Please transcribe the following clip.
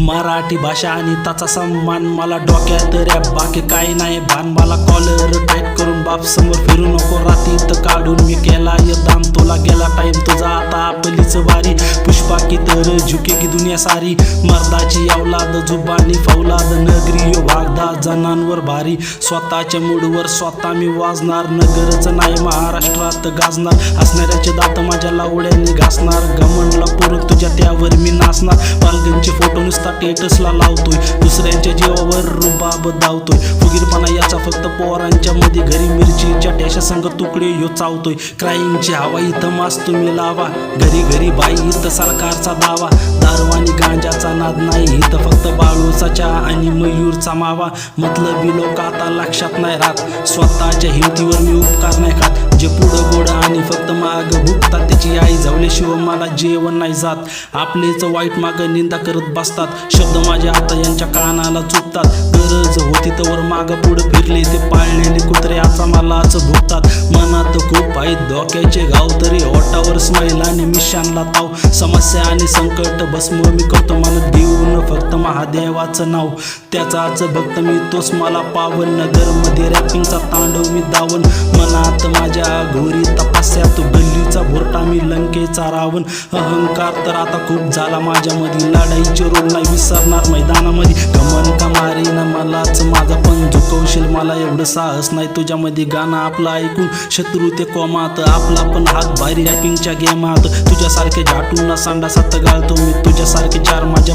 मराठी भाषा आणि त्याचा सन्मान मला डोक्यात रॅप बाकी काही नाही भान मला कॉलर टाईट करून बाप समोर फिरू नको रातीत काढून मी केला दाम तुला गेला टाइम तुझा आता आपलीच वारी पुष्पा की तर झुकेगी दुनिया सारी मर्दाची अवलाद जुबानी फौलाद नगरी वागदा जनांवर भारी स्वतःच्या मूडवर स्वतः मी वाजणार नगरच नाही महाराष्ट्रात गाजणार हसणाऱ्याचे दात माझ्या लावड्याने घासणार गमनला पुरून तुझ्या त्यावर मी नाचणार पालगनचे फोटो नुसता टेटसला लावतोय दुसऱ्यांच्या जीवावर रुबाब धावतोय फुगीरपणा याचा फक्त पोरांच्या मध्ये घरी मिरचीच्या टॅशा संग तुकडे यो चावतोय क्राईमची हवा इथं मास तुम्ही लावा घरी घरी बाई इथं सरकारचा दावा दारू आणि गांजाचा नाद नाही इथं फक्त बाळूचा चहा आणि मयूरचा मावा मतलबी लोक आता लक्षात नाही राहत स्वतःच्या हिमतीवर मी उपकार नाही खात जे पुढं गोड आणि फक्त माग भुकतात त्याची आई जवल्याशिवाय मला जेवण नाही जात आपलेच वाईट माग निंदा करत बसतात शब्द माझ्या आता यांच्या कानाला चुकतात गरज होती तर माग पुढे फिरले ते पाळलेले कुत्रे आता मलाच भुकतात मनात खूप आहेत धोक्याचे गाव तरी ओटावर स्माईल आणि मिशानला ताव समस्या आणि संकट भस्म मी करतो मनात देऊन फक्त महादेवाचं नाव त्याचाच भक्त मी तोच मला पावन नगरमध्ये रॅपिंगचा तांडव मी दावन मनात माझ्या घोरी तपस्या तो गल्लीचा भोरटा मी लंकेचा रावण अहंकार तर आता खूप झाला माझ्यामध्ये लढाईचे रोल नाही विसरणार मैदानामध्ये गमन का मारीन मलाच माझा पण झुकवशील मला एवढं साहस नाही तुझ्यामध्ये गाणं आपलं ऐकून शत्रू ते कोमात आपला पण हात भारी रॅपिंगच्या गेमात तुझ्यासारखे झाटून सांडा सात गाळतो मी तुझ्यासारखे चार माझ्या